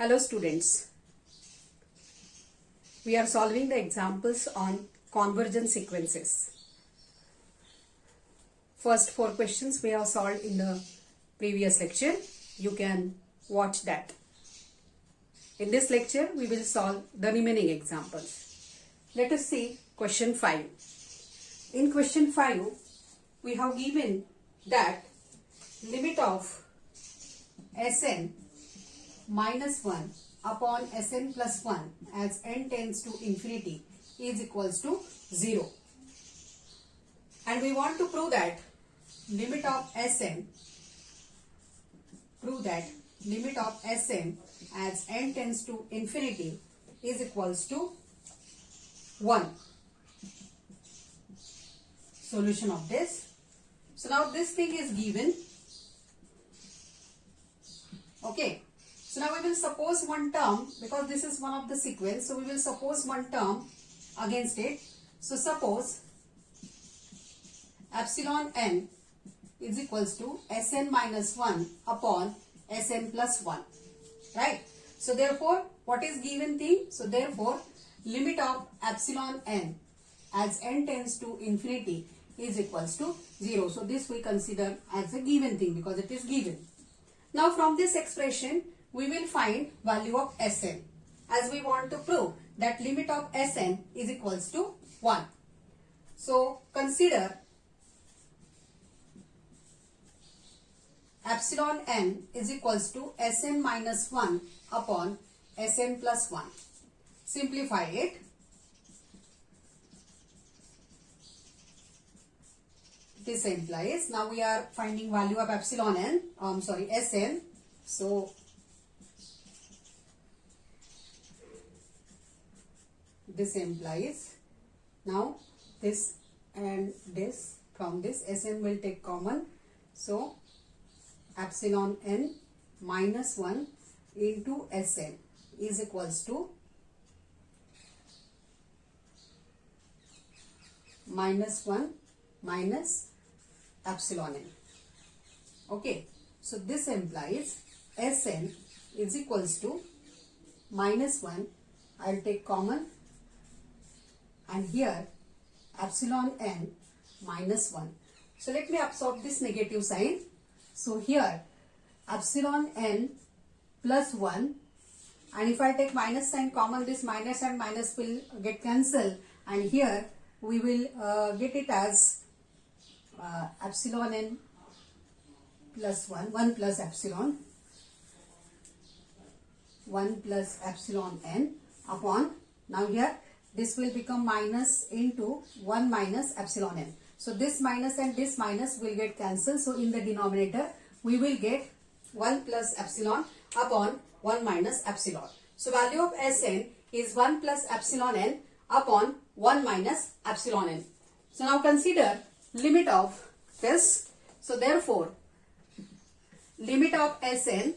Hello students, we are solving the examples on convergent sequences. First 4 questions we have solved in the previous lecture. You can watch that. In this lecture we will solve the remaining examples. Let us see question 5. In question 5 we have given that limit of Sn minus 1 upon Sn plus 1 as n tends to infinity is equals to 0. And we want to prove that limit of Sn as n tends to infinity is equals to 1. Solution of this. So now this thing is given. Okay. So now we will suppose one term, because this is one of the sequence, so we will suppose one term against it. So suppose epsilon n is equals to Sn minus 1 upon Sn plus 1, right? So therefore, what is given thing? So therefore, limit of epsilon n as n tends to infinity is equals to 0. So this we consider as a given thing because it is given. Now from this expression, we will find value of Sn, as we want to prove that limit of Sn is equals to 1. So consider epsilon n is equals to Sn minus 1 upon Sn plus 1. Simplify it. This implies, now we are finding value of epsilon n, Sn. So this implies, now this and this, from this Sn will take common. So epsilon n minus 1 into Sn is equals to minus 1 minus epsilon n. Okay, so this implies Sn is equals to minus 1, I will take common, and here epsilon n minus 1. So let me absorb this negative sign. So here epsilon n plus 1, and if I take minus sign common, this minus and minus will get cancelled, and here we will get it as epsilon n plus 1 plus epsilon n upon, now here this will become minus into 1 minus epsilon n. So this minus and this minus will get cancelled. So in the denominator we will get 1 plus epsilon upon 1 minus epsilon. So value of Sn is 1 plus epsilon n upon 1 minus epsilon n. So now consider limit of this. So therefore, limit of Sn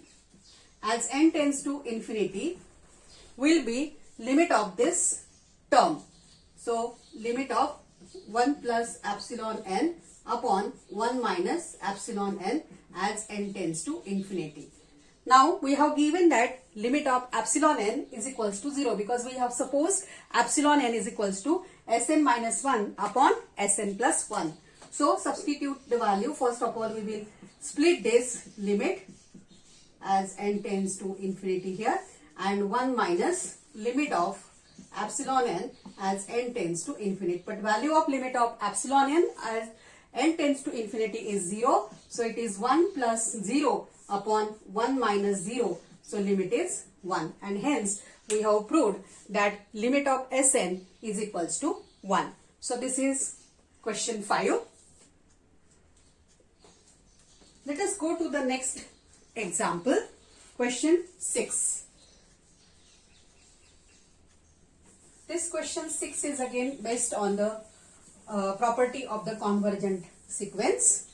as n tends to infinity will be limit of this term. So limit of 1 plus epsilon n upon 1 minus epsilon n as n tends to infinity. Now we have given that limit of epsilon n is equals to 0 because we have supposed epsilon n is equals to Sn minus 1 upon Sn plus 1. So substitute the value. First of all, we will split this limit as n tends to infinity here, and 1 minus limit of epsilon n as n tends to infinity. But value of limit of epsilon n as n tends to infinity is 0. So it is 1 plus 0 upon 1 minus 0. So limit is 1. And hence we have proved that limit of Sn is equals to 1. So this is question 5. Let us go to the next example. Question 6. This question 6 is again based on the property of the convergent sequence.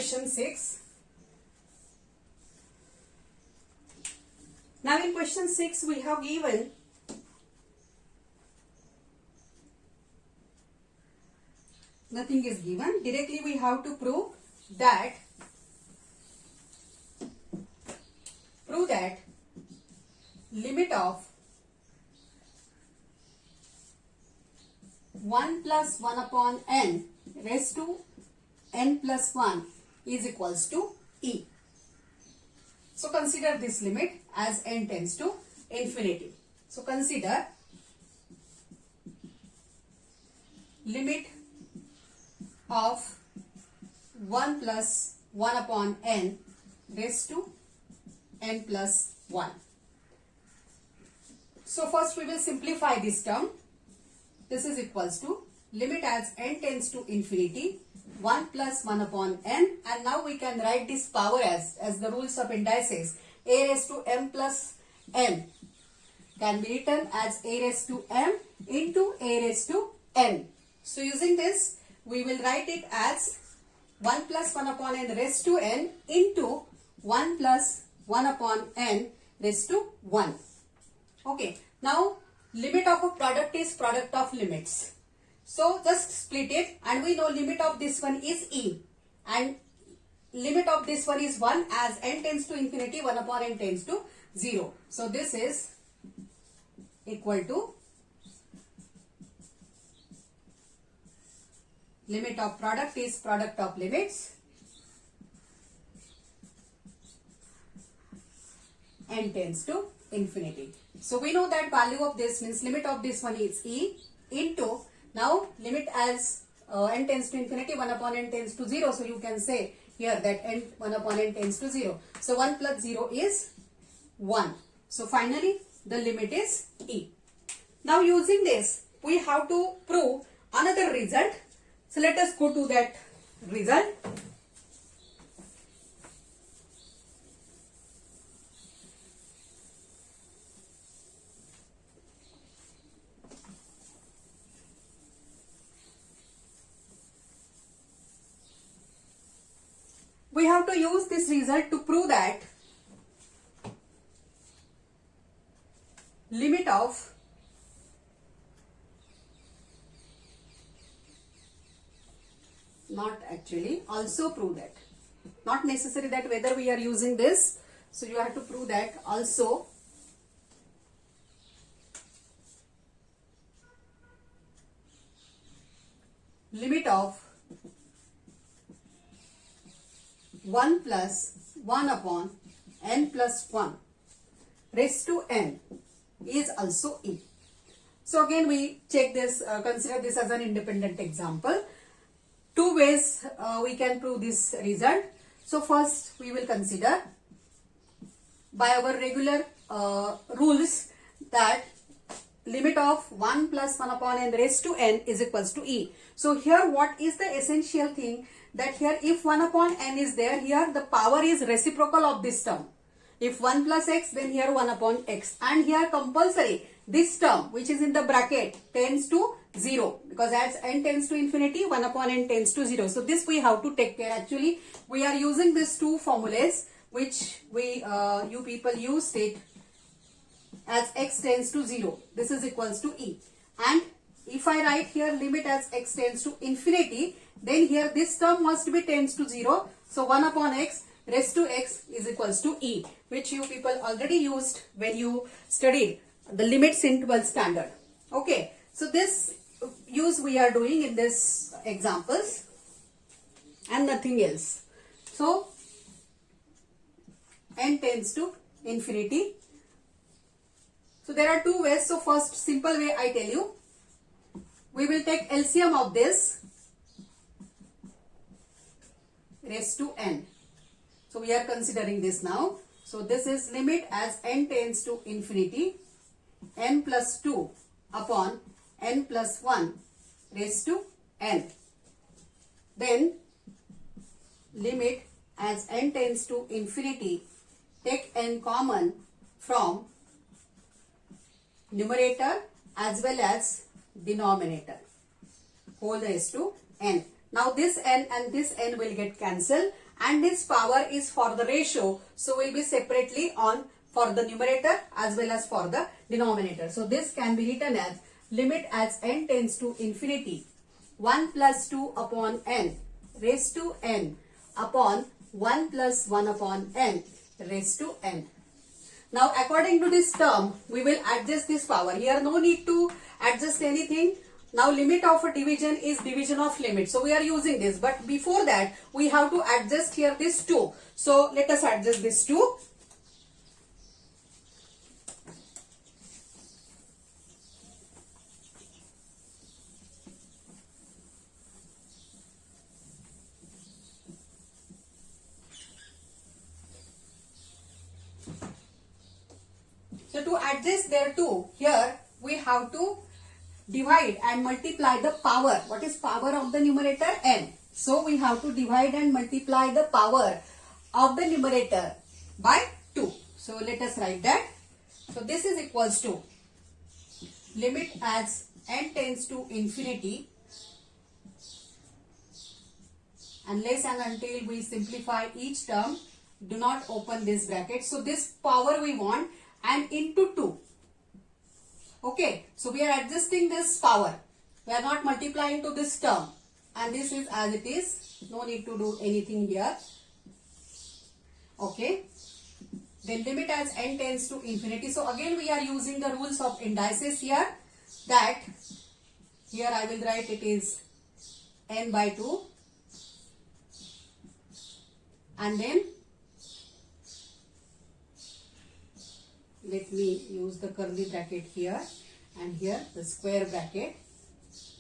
question 6. Now in question 6 we have given nothing is given. Directly we have to prove that limit of 1 plus 1 upon n raised to n plus 1 is equals to e. So consider this limit as n tends to infinity. So consider limit of 1 plus 1 upon n raised to n plus 1. So first we will simplify this term. This is equals to limit as n tends to infinity 1 plus 1 upon n, and now we can write this power as the rules of indices. A raised to m plus n can be written as a raised to m into a raised to n. So using this we will write it as 1 plus 1 upon n raised to n into 1 plus 1 upon n raised to 1. Okay, now limit of a product is product of limits. So just split it, and we know limit of this one is e and limit of this one is 1, as n tends to infinity 1 upon n tends to 0. So this is equal to limit of product is product of limits n tends to infinity. So we know that value of this means limit of this one is e into, now limit as n tends to infinity 1 upon n tends to 0. So you can say here that n 1 upon n tends to 0. So 1 plus 0 is 1. So finally the limit is e. Now using this we have to prove another result. So let us go to that result. We have to use this result to prove that limit of also prove that, not necessary that whether we are using this, so you have to prove that also limit of 1 plus 1 upon n plus 1 raised to n is also e. So again we check this, consider this as an independent example. Two ways we can prove this result. So first we will consider by our regular rules that limit of 1 plus 1 upon n raised to n is equals to e. So here what is the essential thing, that here if 1 upon n is there, here the power is reciprocal of this term. If 1 plus x, then here 1 upon x, and here compulsory this term which is in the bracket tends to 0, because as n tends to infinity 1 upon n tends to 0. So this we have to take care. Actually we are using these two formulas which we you people used it as x tends to 0. This is equals to e, and if I write here limit as x tends to infinity, then here this term must be tends to 0. So 1 upon x raised to x is equals to e, which you people already used when you studied the limits interval standard. Okay, so this use we are doing in this examples and nothing else. So n tends to infinity. So there are two ways. So first simple way I tell you, we will take LCM of this raised to n. So we are considering this now. So this is limit as n tends to infinity n plus 2 upon n plus 1 raised to n. Then limit as n tends to infinity, take n common from numerator as well as denominator, whole raised to n. Now this n and this n will get cancelled, and this power is for the ratio. So will be separately on for the numerator as well as for the denominator. So this can be written as limit as n tends to infinity 1 plus 2 upon n raised to n upon 1 plus 1 upon n raised to n. Now according to this term, we will adjust this power. Here no need to adjust anything. Now limit of a division is division of limit. So we are using this. But before that, we have to adjust here this 2. So let us adjust this 2. So to adjust there 2, here we have to divide and multiply the power. What is power of the numerator? N. So we have to divide and multiply the power of the numerator by 2. So let us write that. So this is equals to limit as n tends to infinity unless and until we simplify each term, do not open this bracket. So this power we want and into 2. Okay, so we are adjusting this power. We are not multiplying to this term, and this is as it is. No need to do anything here. Okay, then limit as n tends to infinity. So again we are using the rules of indices here. That here I will write it is n by 2, and then let me use the curly bracket here and here the square bracket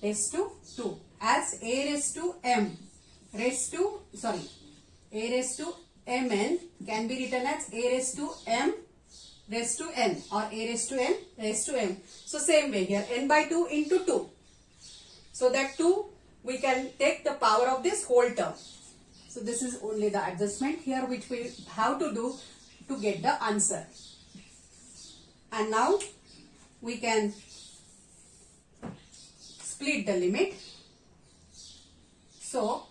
raised to 2 as a raised to m raised to a raised to mn can be written as a raised to m raised to n or a raised to n raised to m. So same way here n by 2 into 2. So that 2 we can take the power of this whole term. So this is only the adjustment here which we have to do to get the answer. And now we can split the limit. So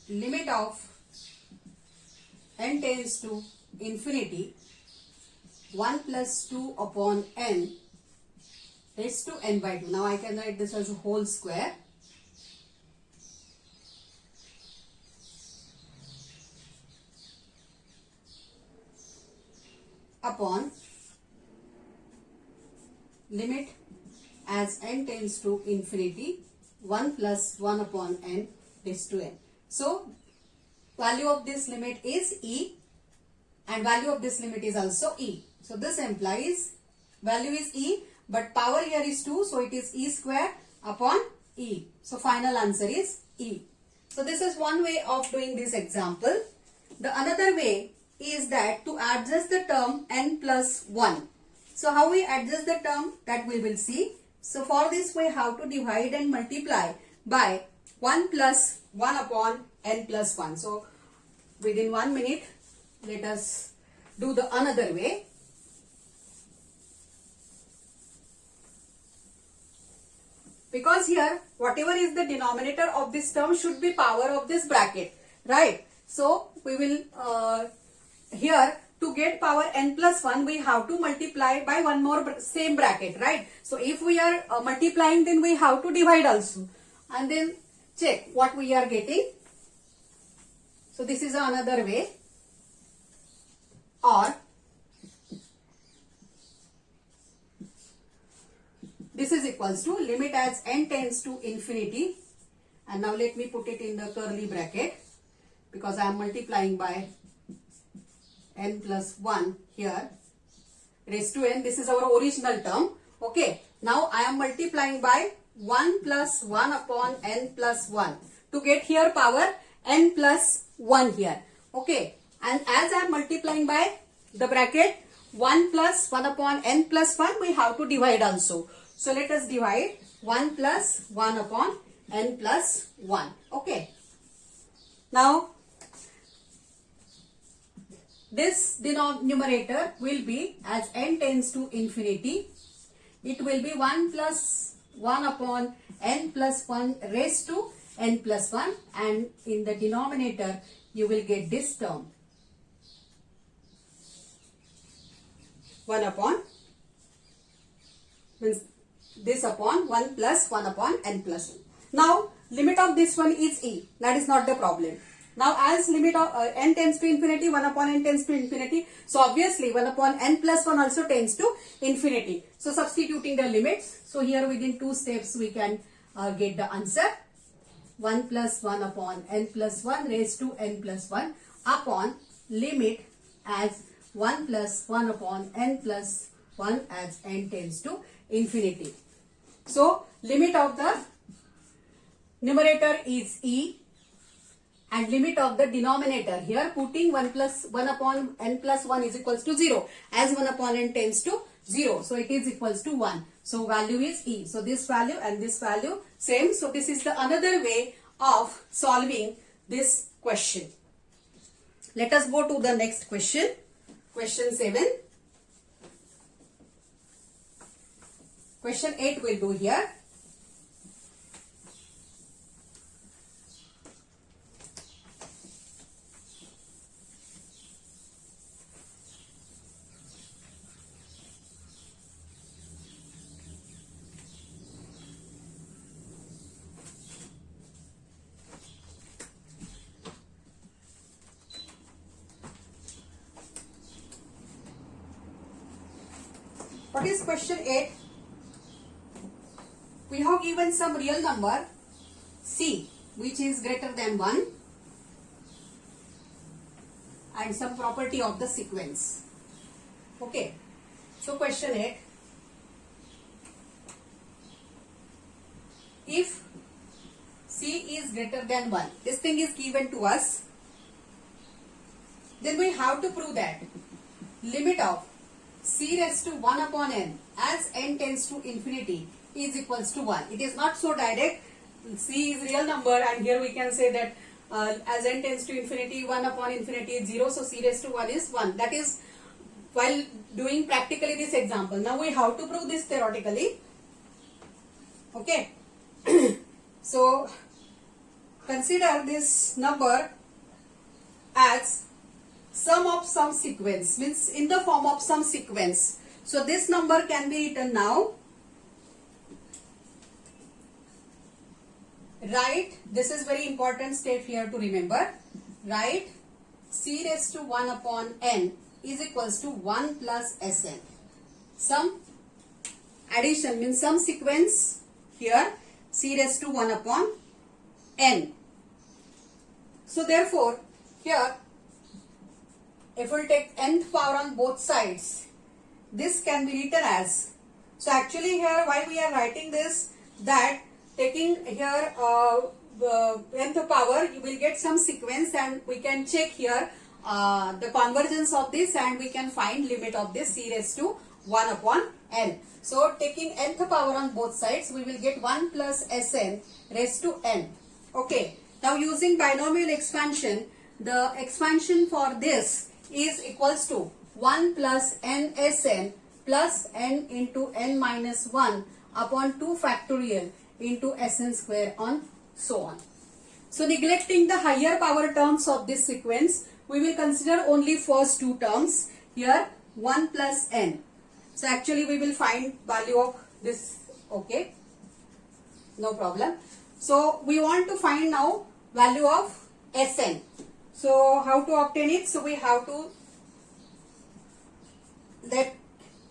limit of n tends to infinity 1 plus 2 upon n raised to n by 2. Now I can write this as a whole square upon limit as n tends to infinity 1 plus 1 upon n raised to n. So value of this limit is e and value of this limit is also e. So this implies value is e but power here is 2, so it is e square upon e. So final answer is e. So this is one way of doing this example. The another way is that to adjust the term n plus 1. So how we adjust the term, that we will see. So for this we have to divide and multiply by 1 plus 1 upon n plus 1. So within 1 minute let us do the another way. Because here whatever is the denominator of this term should be power of this bracket, right? So we will here to get power n plus 1 we have to multiply by one more same bracket, right? So if we are multiplying, then we have to divide also and then check what we are getting. So this is another way. Or this is equals to limit as n tends to infinity, and now let me put it in the curly bracket because I am multiplying by n plus 1 here raised to n. This is our original term. Okay, now I am multiplying by 1 plus 1 upon n plus 1 to get here power n plus 1 here. Okay, and as I am multiplying by the bracket 1 plus 1 upon n plus 1, we have to divide also. So let us divide 1 plus 1 upon n plus 1. Okay, now this denominator will be as n tends to infinity. It will be 1 plus 1 upon n plus 1 raised to n plus 1, and in the denominator you will get this term 1 upon, means this upon 1 plus 1 upon n plus 1. Now limit of this one is e, that is not the problem. Now as limit of n tends to infinity, 1 upon n tends to infinity, so obviously 1 upon n plus 1 also tends to infinity. So substituting the limits, so here within 2 steps we can get the answer. 1 plus 1 upon n plus 1 raised to n plus 1 upon limit as 1 plus 1 upon n plus 1 as n tends to infinity. So limit of the numerator is e, and limit of the denominator, here putting 1 plus 1 upon n plus 1 is equals to 0, as 1 upon n tends to 0, so it is equals to 1. So value is e. So this value and this value same. So this is the another way of solving this question. Let us go to the next question. Question 7. Question 8 will do here. What is question 8? We have given some real number c which is greater than 1 and some property of the sequence. Okay. So question 8. If c is greater than 1, this thing is given to us, then we have to prove that limit of c raised to 1 upon n as n tends to infinity is equals to 1. It is not so direct. C is real number, and here we can say that as n tends to infinity, 1 upon infinity is 0, so c raised to 1 is 1. That is while doing practically this example. Now we have to prove this theoretically. Okay. So consider this number as sum of some sequence, means in the form of some sequence. So this number can be written now. Write, this is very important step here to remember. Write c raised to 1 upon n is equals to 1 plus Sn. Some addition means some sequence here, c raised to 1 upon n. So therefore here if we take nth power on both sides, this can be written as, so actually here why we are writing this, that taking here nth power, you will get some sequence and we can check here the convergence of this, and we can find limit of this c raised to 1 upon n. So taking nth power on both sides, we will get 1 plus Sn raised to n. Okay. Now using binomial expansion, the expansion for this is equals to 1 plus n Sn plus n into n minus 1 upon 2 factorial into Sn square on so on. So neglecting the higher power terms of this sequence, we will consider only first two terms here, 1 plus n. So actually we will find value of this. Okay, no problem. So we want to find now value of Sn. So how to obtain it? So we have to let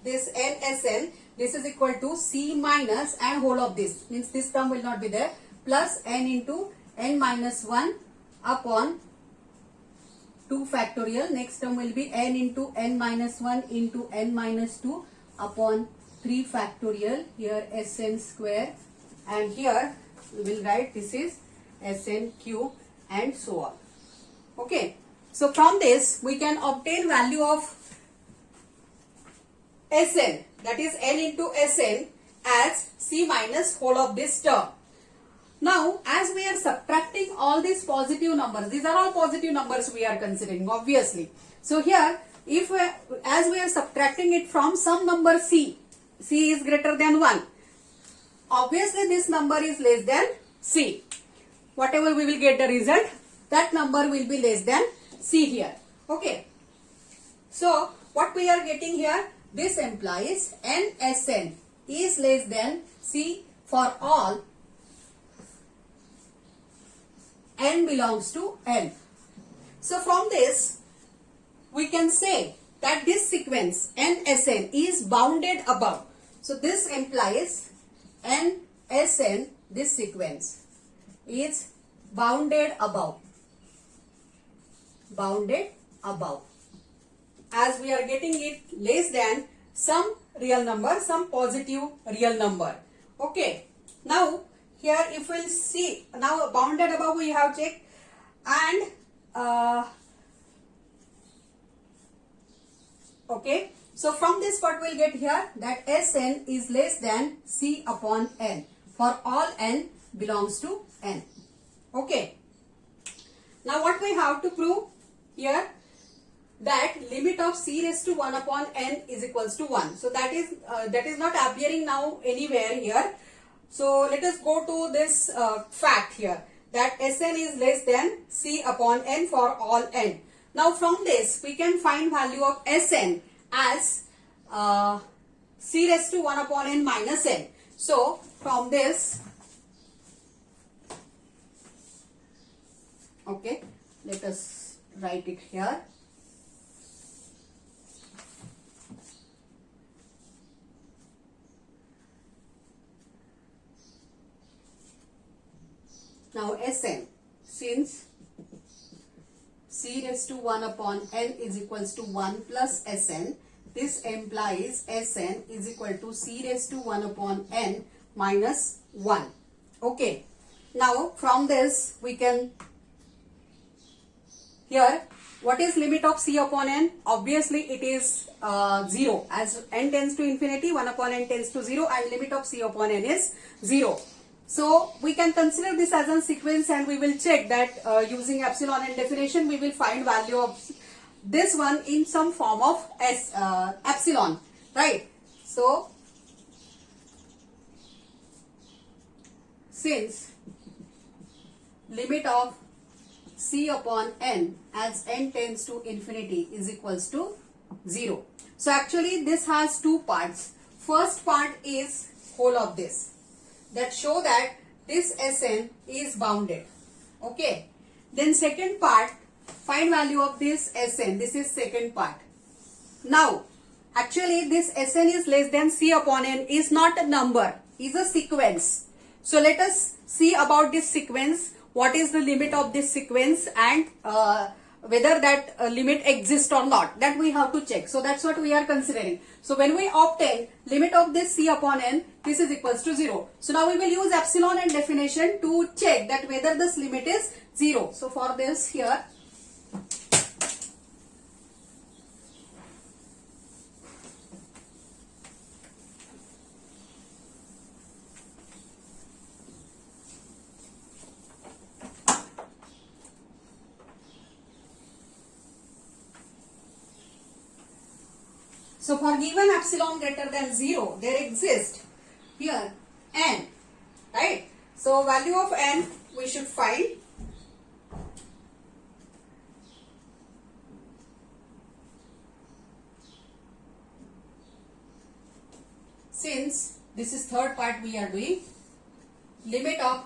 this NSN, this is equal to c minus and whole of this, means this term will not be there, plus n into n minus 1 upon 2 factorial. Next term will be n into n minus 1 into n minus 2 upon 3 factorial. Here Sn square, and here we will write this is Sn cube and so on. Okay. So from this we can obtain value of Sn, that is n into Sn as c minus whole of this term. Now as we are subtracting all these positive numbers, these are all positive numbers we are considering obviously. So here if we, as we are subtracting it from some number c is greater than 1, obviously this number is less than c. whatever we will get the result, that number will be less than C here. Okay. So what we are getting here, this implies NSN is less than C for all n belongs to N. So from this we can say that this sequence NSN is bounded above. So this implies NSN, this sequence is bounded above. Bounded above. As we are getting it less than some real number, some positive real number. Okay. Now here if we'll see, now bounded above we have checked, and okay. So from this what we'll get here, that Sn is less than C upon N for all n belongs to N. Okay. Now what we have to prove here, that limit of C raised to 1 upon N is equals to 1. So that is not appearing now anywhere here. So let us go to this fact here, that Sn is less than C upon N for all n. Now from this we can find value of Sn as C raised to 1 upon N minus N. So from this, okay, let us write it here. Now Sn, since C raised to 1 upon N is equals to 1 plus Sn, this implies Sn is equal to C raised to 1 upon N minus 1. Okay. Now from this we can, here what is limit of C upon N? Obviously it is 0. As N tends to infinity, 1 upon N tends to 0, and limit of C upon N is 0. So we can consider this as a sequence, and we will check that using epsilon n definition we will find value of this one in some form of epsilon, right? So since limit of C upon N as N tends to infinity is equals to 0. So actually this has two parts. First part is whole of this, that show that this Sn is bounded. Okay. Then second part, find value of this Sn. This is second part. Now, actually this Sn is less than C upon N is not a number, is a sequence. So let us see about this sequence. What is the limit of this sequence, and whether that limit exists or not, that we have to check. So that's what we are considering. So when we obtain limit of this C upon N, this is equals to 0. So now we will use epsilon n definition to check that whether this limit is 0. So for this here, so for given epsilon greater than 0, there exists here n, right? So value of n we should find. Since this is third part we are doing, limit of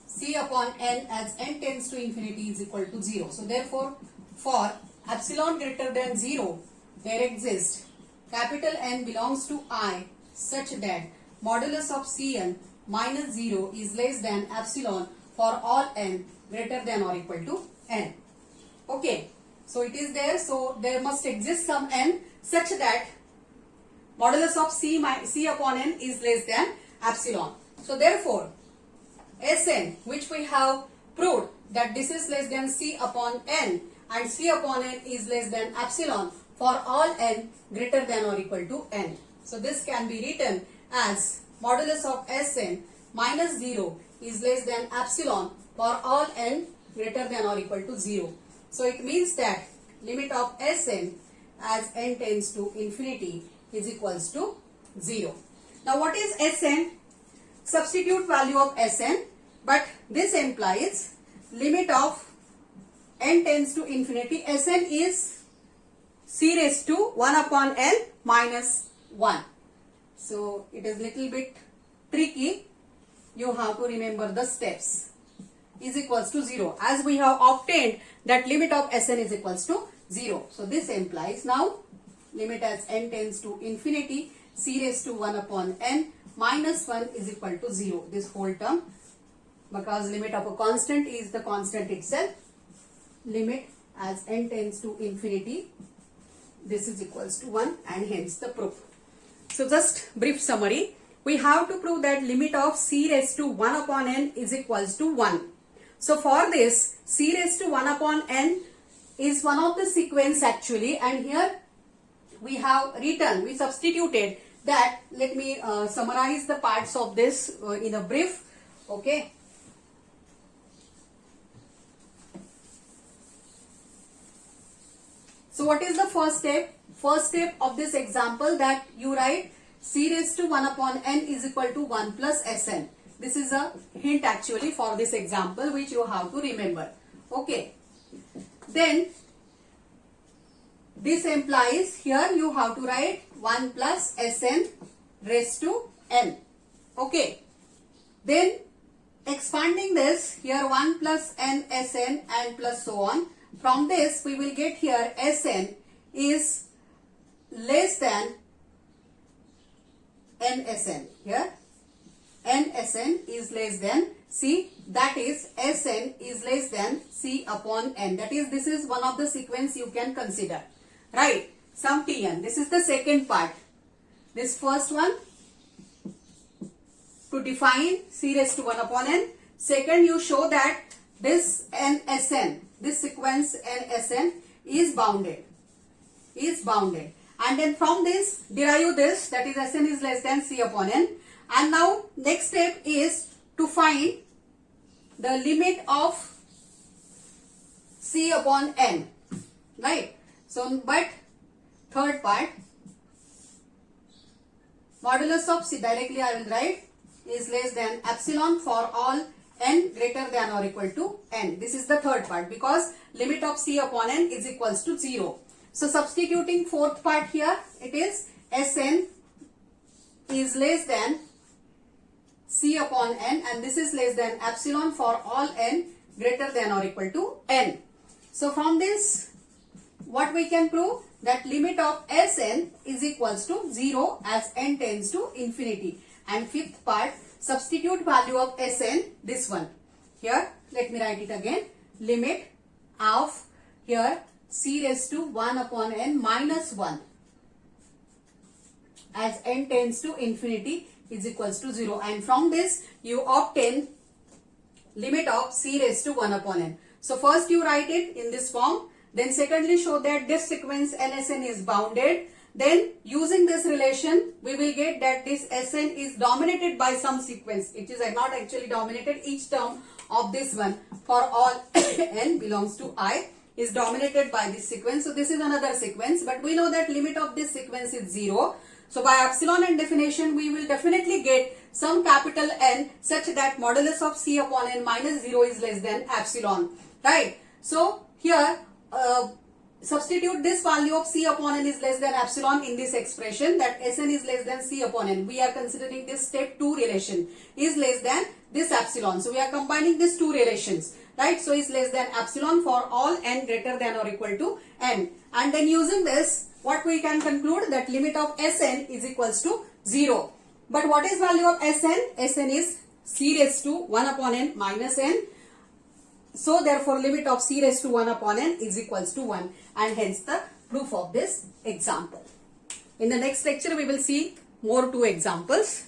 C upon N as N tends to infinity is equal to 0. So therefore, for epsilon greater than 0, there exists capital N belongs to I such that modulus of Cn minus 0 is less than epsilon for all n greater than or equal to n. Okay. So it is there. So there must exist some n such that modulus of C upon n is less than epsilon. So therefore, Sn, which we have proved that this is less than C upon n and C upon n is less than epsilon for all n greater than or equal to n. So this can be written as modulus of Sn minus 0 is less than epsilon for all n greater than or equal to 0. So it means that limit of Sn as n tends to infinity is equals to 0. Now what is Sn? Substitute value of Sn. But this implies limit of n tends to infinity. Sn is c raised to 1 upon n minus 1. So it is little bit tricky. You have to remember the steps. Is equals to 0. As we have obtained that limit of Sn is equals to 0. So this implies now limit as n tends to infinity, c raised to 1 upon n minus 1 is equal to 0. This whole term, because limit of a constant is the constant itself. Limit as n tends to infinity, this is equals to 1, and hence the proof. So just brief summary. We have to prove that limit of c raised to 1 upon n is equals to 1. So for this, c raised to 1 upon n is one of the sequence actually, and here we have written, we substituted that. Let me summarize the parts of this in a brief. Okay. So what is the first step? First step of this example, that you write c raised to 1 upon n is equal to 1 plus Sn. This is a hint actually for this example which you have to remember. Okay. Then this implies here you have to write 1 plus Sn raised to n. Okay. Then expanding this, here 1 plus n Sn and plus so on. From this we will get here Sn is less than Nsn. Here Nsn is less than c, that is Sn is less than c upon n. That is, this is one of the sequence you can consider, right? Some Tn. This is the second part. This first one to define c raised to 1 upon n. Second, you show that this Nsn, this sequence Nsn is bounded. And then from this derive this, that is Sn is less than c upon n. And now next step is to find the limit of c upon n, right? So but third part, modulus of c, directly I will write, is less than epsilon for all n greater than or equal to n. This is the third part, because limit of c upon n is equals to 0. So substituting fourth part here, it is Sn is less than c upon n, and this is less than epsilon for all n greater than or equal to n. So from this, what we can prove? That limit of Sn is equals to 0 as n tends to infinity. And fifth part, substitute value of Sn, this one. Here, let me write it again. Limit of here c raised to 1 upon n minus 1 as n tends to infinity is equals to 0. And from this, you obtain limit of c raised to 1 upon n. So first you write it in this form. Then secondly, show that this sequence Nsn is bounded. Then using this relation, we will get that this Sn is dominated by some sequence. It is not actually dominated. Each term of this one for all n belongs to I is dominated by this sequence. So this is another sequence, but we know that limit of this sequence is 0. So by epsilon n definition, we will definitely get some capital N such that modulus of c upon n minus 0 is less than epsilon, right? So here substitute this value of c upon n is less than epsilon in this expression, that Sn is less than c upon n. We are considering this step 2 relation is less than this epsilon. So we are combining these two relations, right? So is less than epsilon for all n greater than or equal to n. And then using this, what we can conclude, that limit of Sn is equals to 0. But what is value of Sn? Sn is c raised to 1 upon n minus n. So therefore limit of c raised to 1 upon n is equals to 1, and hence the proof of this example. In the next lecture we will see more 2 examples.